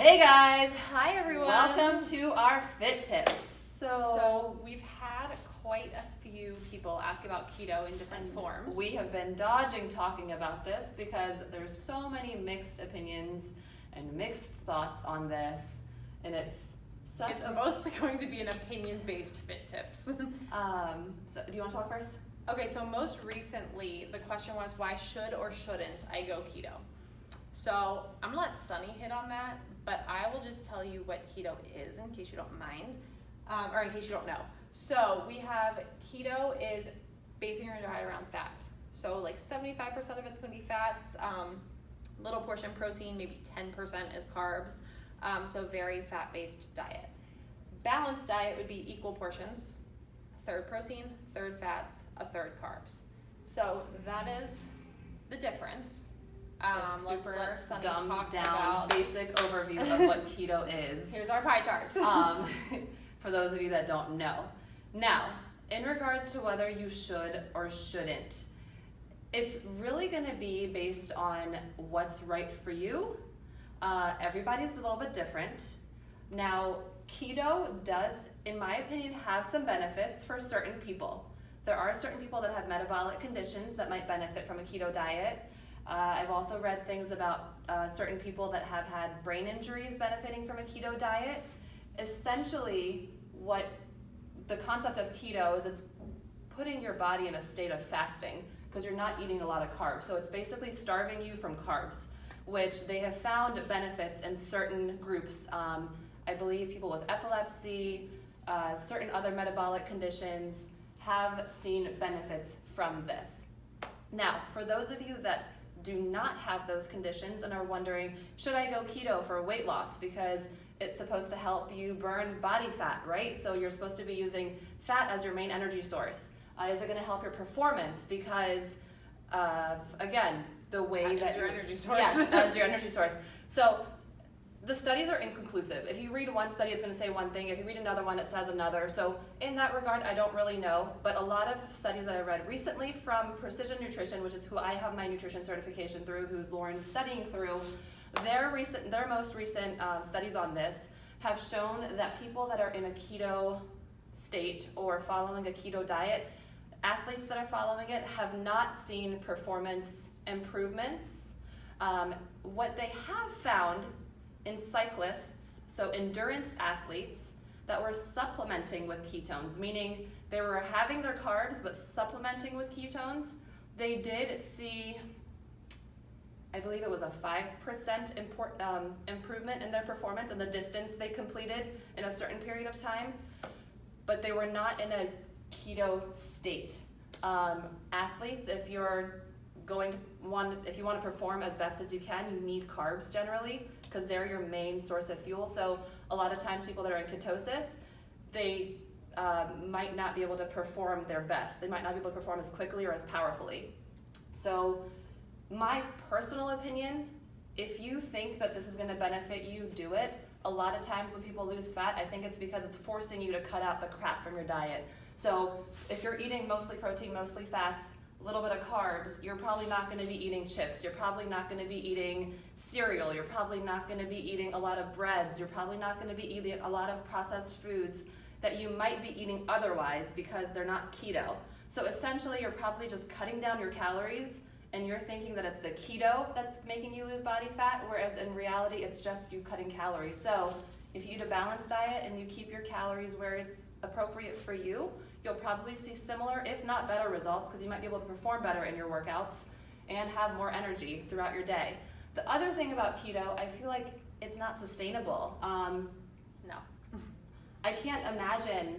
Hey guys! Hi everyone! Welcome to our Fit Tips. So we've had quite a few people ask about keto in different forms. We have been dodging talking about this because there's so many mixed opinions and mixed thoughts on this, and it's mostly going to be an opinion-based Fit Tips. So do you want to talk first? Okay, so most recently the question was, why should or shouldn't I go keto? So I'm gonna let Sunny hit on that, but I will just tell you what keto is in case you don't mind, or in case you don't know. So we have keto is basing your diet around fats. So like 75% of it's gonna be fats, little portion protein, maybe 10% is carbs. So very fat-based diet. Balanced diet would be equal portions, a third protein, third fats, a third carbs. So that is the difference. Let's Sunny dumbed talk down about basic overview of what keto is. Here's our pie charts. For those of you that don't know. Now, in regards to whether you should or shouldn't, it's really going to be based on what's right for you. Everybody's a little bit different. Now, keto does, in my opinion, have some benefits for certain people. There are certain people that have metabolic conditions that might benefit from a keto diet. I've also read things about certain people that have had brain injuries benefiting from a keto diet. Essentially, what the concept of keto is, it's putting your body in a state of fasting because you're not eating a lot of carbs. So it's basically starving you from carbs, which they have found benefits in certain groups. I believe people with epilepsy, certain other metabolic conditions have seen benefits from this. Now, for those of you that do not have those conditions and are wondering, should I go keto for weight loss? Because it's supposed to help you burn body fat, right? So you're supposed to be using fat as your main energy source. Is it going to help your performance? Because of, again, the way that your energy source. Yes, as your energy source. So the studies are inconclusive. If you read one study, it's going to say one thing. If you read another one, it says another. So in that regard, I don't really know. But a lot of studies that I read recently from Precision Nutrition, which is who I have my nutrition certification through, who's Lauren studying through, their most recent studies on this have shown that people that are in a keto state or following a keto diet, athletes that are following it have not seen performance improvements. What they have found in cyclists, so endurance athletes that were supplementing with ketones, meaning they were having their carbs but supplementing with ketones, they did see, I believe it was a 5% improvement in their performance and the distance they completed in a certain period of time, but they were not in a keto state. Athletes, if you want to perform as best as you can, you need carbs generally because they're your main source of fuel. So a lot of times people that are in ketosis, they might not be able to perform their best. They might not be able to perform as quickly or as powerfully. So my personal opinion, if you think that this is going to benefit you, do it. A lot of times when people lose fat, I think it's because it's forcing you to cut out the crap from your diet. So if you're eating mostly protein, mostly fats, a little bit of carbs, you're probably not going to be eating chips. You're probably not going to be eating cereal. You're probably not going to be eating a lot of breads. You're probably not going to be eating a lot of processed foods that you might be eating otherwise because they're not keto. So essentially, you're probably just cutting down your calories and you're thinking that it's the keto that's making you lose body fat, whereas in reality, it's just you cutting calories. So if you eat a balanced diet and you keep your calories where it's appropriate for you, you'll probably see similar, if not better results, because you might be able to perform better in your workouts and have more energy throughout your day. The other thing about keto, I feel like it's not sustainable. No. I can't imagine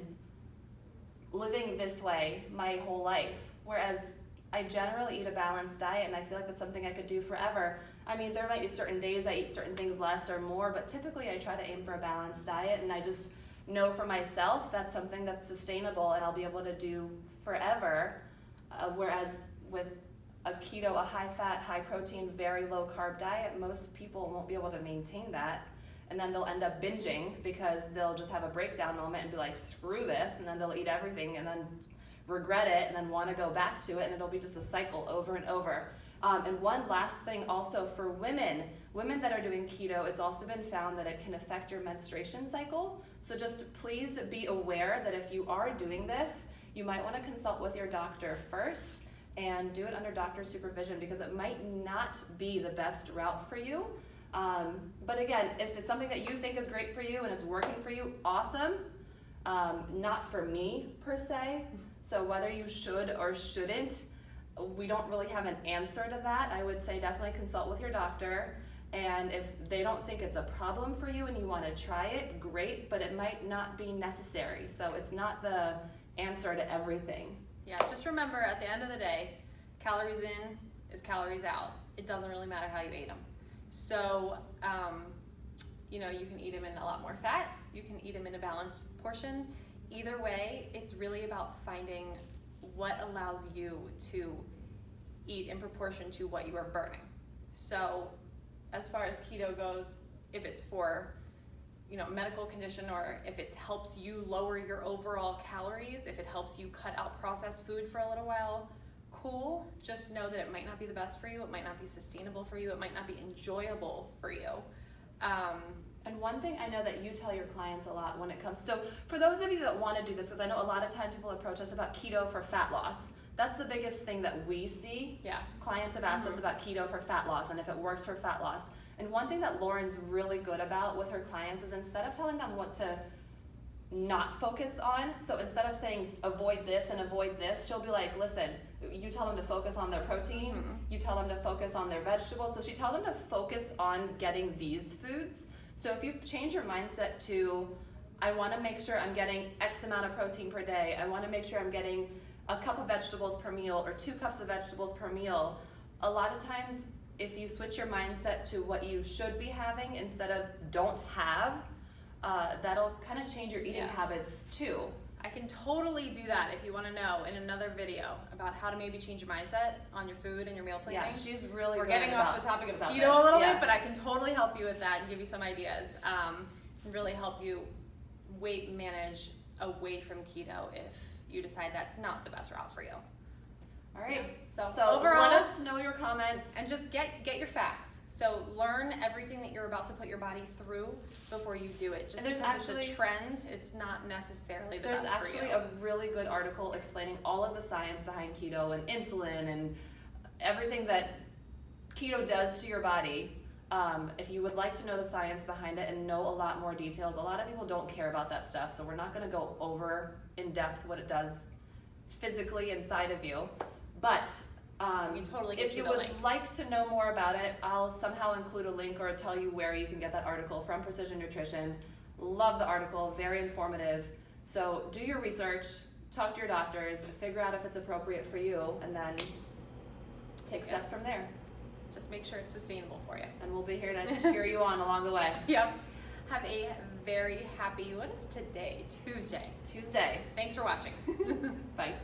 living this way my whole life, whereas I generally eat a balanced diet, and I feel like that's something I could do forever. I mean, there might be certain days I eat certain things less or more, but typically I try to aim for a balanced diet, and I just know for myself that's something that's sustainable and I'll be able to do forever, whereas with a keto, a high-fat, high-protein, very low-carb diet, most people won't be able to maintain that, and then they'll end up binging because they'll just have a breakdown moment and be like, screw this, and then they'll eat everything and then regret it and then want to go back to it, and it'll be just a cycle over and over. And one last thing also for women that are doing keto, it's also been found that it can affect your menstruation cycle. So just please be aware that if you are doing this, you might want to consult with your doctor first and do it under doctor supervision, because it might not be the best route for you. But again, if it's something that you think is great for you and it's working for you, awesome. Not for me per se. So whether you should or shouldn't, we don't really have an answer to that. I would say definitely consult with your doctor. And if they don't think it's a problem for you and you want to try it, great, but it might not be necessary. So it's not the answer to everything. Yeah, just remember at the end of the day, calories in is calories out. It doesn't really matter how you ate them. So, you know, you can eat them in a lot more fat. You can eat them in a balanced portion. Either way, it's really about finding what allows you to eat in proportion to what you are burning. So, as far as keto goes, if it's for, you know, medical condition, or if it helps you lower your overall calories, if it helps you cut out processed food for a little while, cool. Just know that it might not be the best for you. It might not be sustainable for you. It might not be enjoyable for you. And one thing I know that you tell your clients a lot when it comes, so for those of you that want to do this, because I know a lot of times people approach us about keto for fat loss. That's the biggest thing that we see. Yeah. Clients have asked us about keto for fat loss and if it works for fat loss. And one thing that Lauren's really good about with her clients is instead of telling them what to not focus on, so instead of saying avoid this and avoid this, she'll be like, listen, you tell them to focus on their protein, you tell them to focus on their vegetables, so she tells them to focus on getting these foods. So if you change your mindset to, I want to make sure I'm getting X amount of protein per day, I want to make sure I'm getting a cup of vegetables per meal or 2 cups of vegetables per meal, a lot of times if you switch your mindset to what you should be having instead of don't have, that'll kind of change your eating habits too. I can totally do that if you want to know in another video about how to maybe change your mindset on your food and your meal planning. Yeah, she's really We're good getting about, off the topic of about keto this. a little Yeah. bit, but I can totally help you with that and give you some ideas and really help you weight manage away from keto if you decide that's not the best route for you. All right. Yeah. So overall, let us know your comments. and just get your facts. So learn everything that you're about to put your body through before you do it. Just And because it's a trend, it's not necessarily the best for you. There's actually a really good article explaining all of the science behind keto and insulin and everything that keto does to your body. If you would like to know the science behind it and know a lot more details, a lot of people don't care about that stuff, so we're not going to go over in depth what it does physically inside of you. But we totally get if you the would link. like to know more about it, I'll somehow include a link or tell you where you can get that article from Precision Nutrition. Love the article, very informative. So do your research, talk to your doctors, figure out if it's appropriate for you, and then take steps from there. Just make sure it's sustainable for you. And we'll be here to cheer you on along the way. Yep. Have a very happy, what is today? Tuesday. Tuesday. Thanks for watching. Bye.